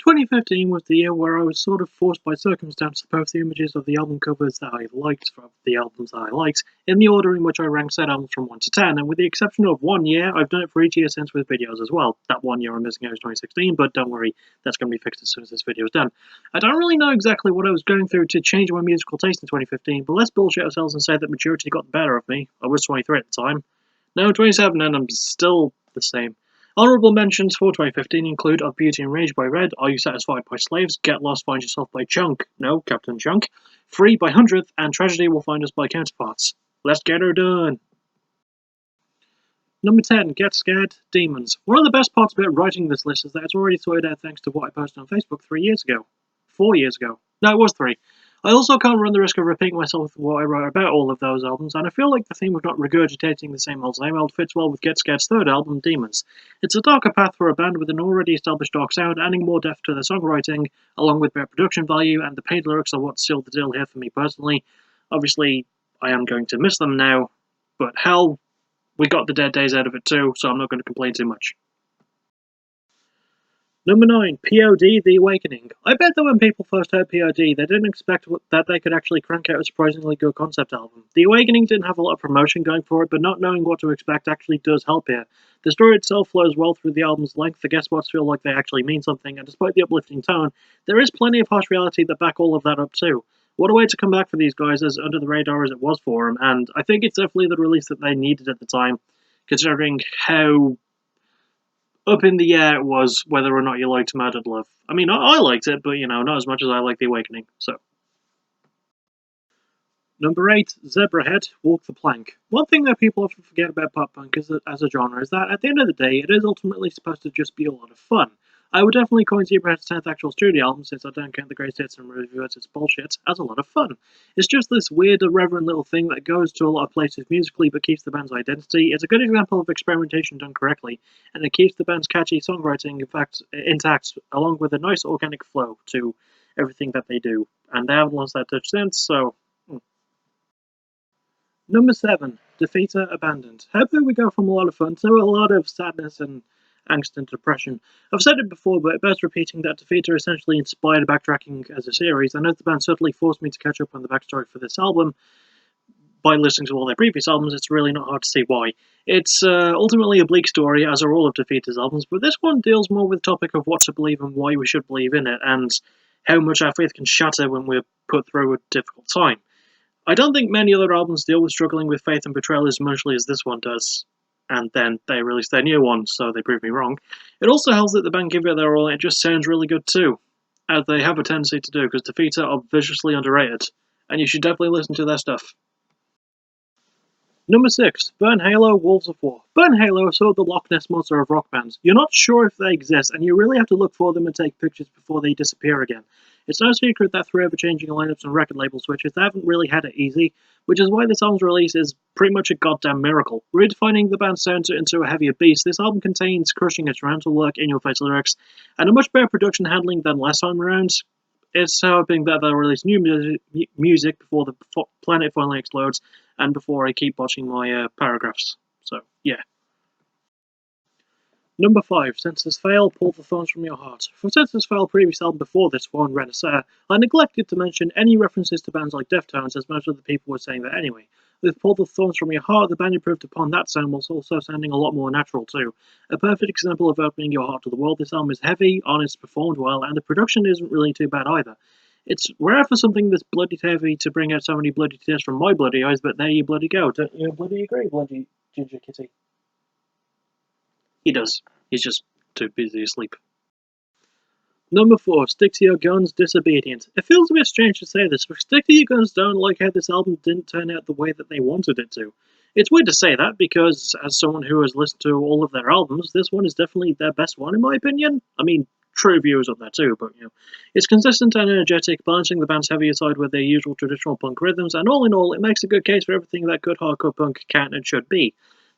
2015 was the year where I was sort of forced by circumstance to post the images of the album covers that I liked from the albums that I liked in the order in which I ranked said albums from 1 to 10, and with the exception of 1 year, I've done it for each year since with videos as well. That 1 year I'm missing out is 2016, but don't worry, that's going to be fixed as soon as this video is done. I don't really know exactly what I was going through to change my musical taste in 2015, but let's bullshit ourselves and say that maturity got the better of me. I was 23 at the time. Now 27 and I'm still the same. Honourable mentions for 2015 include Of Beauty and Rage by Red, Are You Satisfied by Slaves, Get Lost, Find Yourself by Chunk, no, Captain Chunk, Free by 100th, and Tragedy Will Find Us by Counterparts. Let's get her done! Number 10, Get Scared, Demons. One of the best parts about writing this list is that it's already sorted out thanks to what I posted on Facebook 3 years ago. 4 years ago. No, it was 3. I also can't run the risk of repeating myself with what I wrote about all of those albums, and I feel like the theme of not regurgitating the same old fits well with Get Scared's third album, Demons. It's a darker path for a band with an already established dark sound, adding more depth to their songwriting, along with better production value, and the paid lyrics are what sealed the deal here for me personally. Obviously, I am going to miss them now, but hell, we got the dead days out of it too, so I'm not going to complain too much. Number 9, POD The Awakening. I bet that when people first heard POD, they didn't expect that they could actually crank out a surprisingly good concept album. The Awakening didn't have a lot of promotion going for it, but not knowing what to expect actually does help here. The story itself flows well through the album's length, the guest spots feel like they actually mean something, and despite the uplifting tone, there is plenty of harsh reality that back all of that up too. What a way to come back for these guys, as under the radar as it was for them, and I think it's definitely the release that they needed at the time, considering how up in the air it was whether or not you liked Murdered Love. I mean, I liked it, but, you know, not as much as I like The Awakening, so. Number 8, Zebrahead, Walk the Plank. One thing that people often forget about pop punk as a genre is that, at the end of the day, it is ultimately supposed to just be a lot of fun. I would definitely coin Zebrahead's 10th actual studio album, since I don't count the greatest hits and reverts its bullshit, as a lot of fun. It's just this weird, irreverent little thing that goes to a lot of places musically but keeps the band's identity. It's a good example of experimentation done correctly, and it keeps the band's catchy songwriting intact, along with a nice organic flow to everything that they do. And they haven't lost that touch since, so. Number 7, Defeater Abandoned. How about we go from a lot of fun to a lot of sadness and angst and depression? I've said it before, but it bears repeating that Defeater essentially inspired backtracking as a series. I know the band certainly forced me to catch up on the backstory for this album. By listening to all their previous albums, it's really not hard to see why. It's ultimately a bleak story, as are all of Defeater's albums, but this one deals more with the topic of what to believe and why we should believe in it, and how much our faith can shatter when we're put through a difficult time. I don't think many other albums deal with struggling with faith and betrayal as emotionally as this one does, and then they released their new one, so they proved me wrong. It also helps that the band give it their all, and it just sounds really good too, as they have a tendency to do, because Defeater are viciously underrated, and you should definitely listen to their stuff. Number 6, Burn Halo, Wolves of War. Burn Halo is sort of the Loch Ness Monster of rock bands. You're not sure if they exist, and you really have to look for them and take pictures before they disappear again. It's no secret that through ever-changing lineups and record label switches, they haven't really had it easy, which is why this album's release is pretty much a goddamn miracle. Redefining the band's sound into a heavier beast, this album contains crushing instrumental work, in-your-face lyrics, and a much better production handling than last time around. It's hoping that they'll release new music before the planet finally explodes, and before I keep watching my paragraphs. So, yeah. Number 5, Senses Fail, Pull the Thorns from Your Heart. From Senses Fail, previous album before this one, Renaissance, I neglected to mention any references to bands like Deftones, as most of the people were saying that anyway. With Pull the Thorns from Your Heart, the band improved upon that sound whilst also sounding a lot more natural too. A perfect example of opening your heart to the world. This album is heavy, honest, performed well, and the production isn't really too bad either. It's rare for something that's bloody heavy to bring out so many bloody tears from my bloody eyes, but there you bloody go. Don't you bloody agree, bloody Ginger Kitty? He does. He's just too busy asleep. Number 4, Stick to Your Guns, Disobedient. It feels a bit strange to say this, but Stick to Your Guns don't like how this album didn't turn out the way that they wanted it to. It's weird to say that, because as someone who has listened to all of their albums, this one is definitely their best one in my opinion. I mean, true views up there too, but, you know. It's consistent and energetic, balancing the band's heavier side with their usual traditional punk rhythms, and all in all, it makes a good case for everything that good hardcore punk can and should be.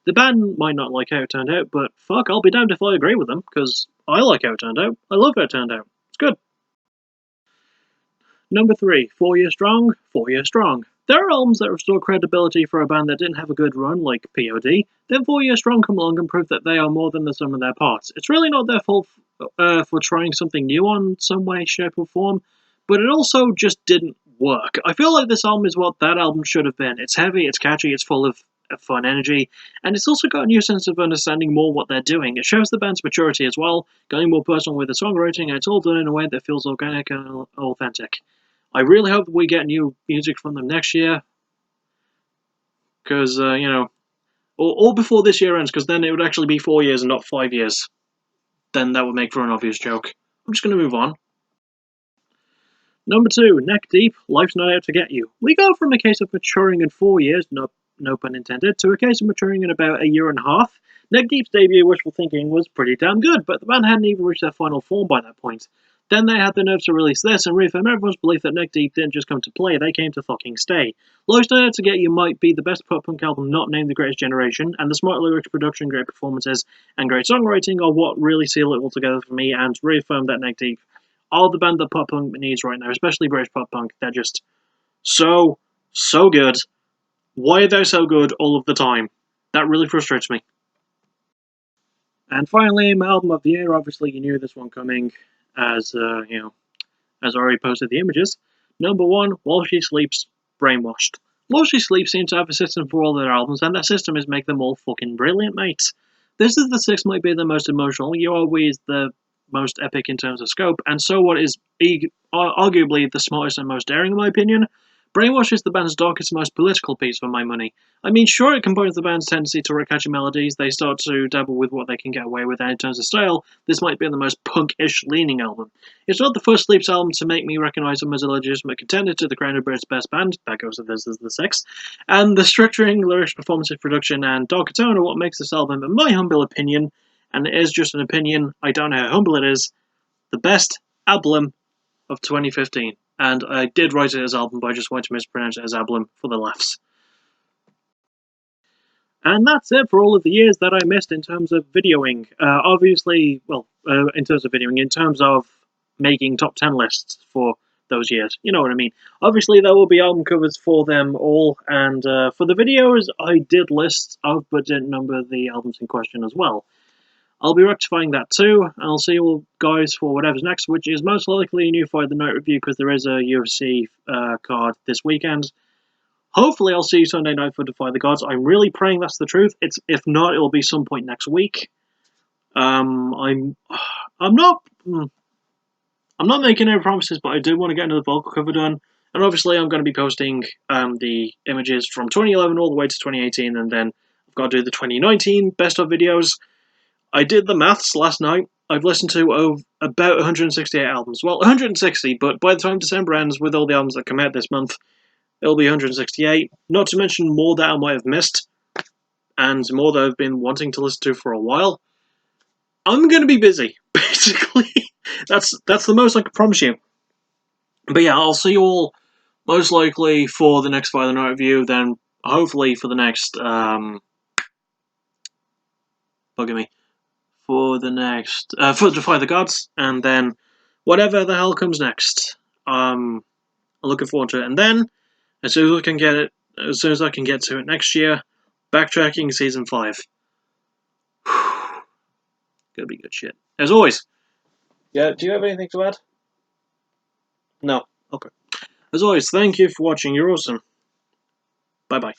The band might not like how it turned out, but fuck, I'll be damned if I agree with them, because I like how it turned out. I love how it turned out. It's good. Number 3, 4 Year Strong, 4 Year Strong. There are albums that restore credibility for a band that didn't have a good run, like POD. Then 4 Year Strong come along and prove that they are more than the sum of their parts. It's really not their fault for trying something new on some way, shape, or form, but it also just didn't work. I feel like this album is what that album should have been. It's heavy, it's catchy, it's full of fun energy, and it's also got a new sense of understanding more what they're doing. It shows the band's maturity as well, going more personal with the songwriting, and it's all done in a way that feels organic and authentic. I really hope we get new music from them next year, because, or before this year ends, because then it would actually be 4 years and not 5 years. Then that would make for an obvious joke. I'm just going to move on. Number 2, Neck Deep, Life's Not Out to Get You. We go from a case of maturing in 4 years, no pun intended, to a case of maturing in about a year and a half. Neck Deep's debut, Wishful Thinking, was pretty damn good, but the band hadn't even reached their final form by that point. Then they had the nerve to release this and reaffirm everyone's belief that Neck Deep didn't just come to play, they came to fucking stay. Life's Not Out to Get You might be the best pop punk album not named The Greatest Generation, and the smart lyrics, production, great performances, and great songwriting are what really seal it all together for me and reaffirm that Neck Deep are the band that pop punk needs right now, especially British pop punk. They're just so good. Why are they so good all of the time? That really frustrates me. And finally, my album of the year. Obviously, you knew this one coming, as as I already posted the images. Number 1, While She Sleeps, Brainwashed. While She Sleeps seems to have a system for all their albums, and that system is make them all fucking brilliant, mates. This is the 6 might be the most emotional. You Always the most epic in terms of scope, and So What is arguably the smartest and most daring, in my opinion. Brainwash is the band's darkest, most political piece for my money. I mean, sure, it combines the band's tendency to write catchy melodies, they start to dabble with what they can get away with, and in terms of style, this might be the most punk-ish leaning album. It's not the first Sleeps album to make me recognise them as a legitimate contender to the crown of Britain's best band, that goes with this as the 6, and the structuring, lyrics, performances, production, and darker tone are what makes this album, in my humble opinion, and it is just an opinion, I don't know how humble it is, the best album of 2015. And I did write it as album, but I just wanted to mispronounce it as album for the laughs. And that's it for all of the years that I missed in terms of videoing. In terms of videoing, in terms of making top 10 lists for those years. You know what I mean. Obviously, there will be album covers for them all, and for the videos, I did lists of, but didn't number the albums in question as well. I'll be rectifying that too, and I'll see you all guys for whatever's next, which is most likely a new Fight the Night review, because there is a UFC card this weekend. Hopefully I'll see you Sunday night for Defy the Gods. I'm really praying that's the truth. If not, it'll be some point next week. I'm not making any promises, but I do want to get another vocal cover done. And obviously I'm going to be posting the images from 2011 all the way to 2018, and then I've got to do the 2019 best of videos. I did the maths last night. I've listened to about 168 albums. Well, 160, but by the time December ends, with all the albums that come out this month, it'll be 168. Not to mention more that I might have missed, and more that I've been wanting to listen to for a while. I'm going to be busy, basically. That's the most I can promise you. But yeah, I'll see you all most likely for the next Fight the Night review, then hopefully for the next, bugging me. For Defy the Gods, and then whatever the hell comes next. I'm looking forward to it. And then, as soon as I can get to it next year, Backtracking Season 5. Gonna be good shit. As always. Yeah, do you have anything to add? No. Okay. As always, thank you for watching. You're awesome. Bye-bye.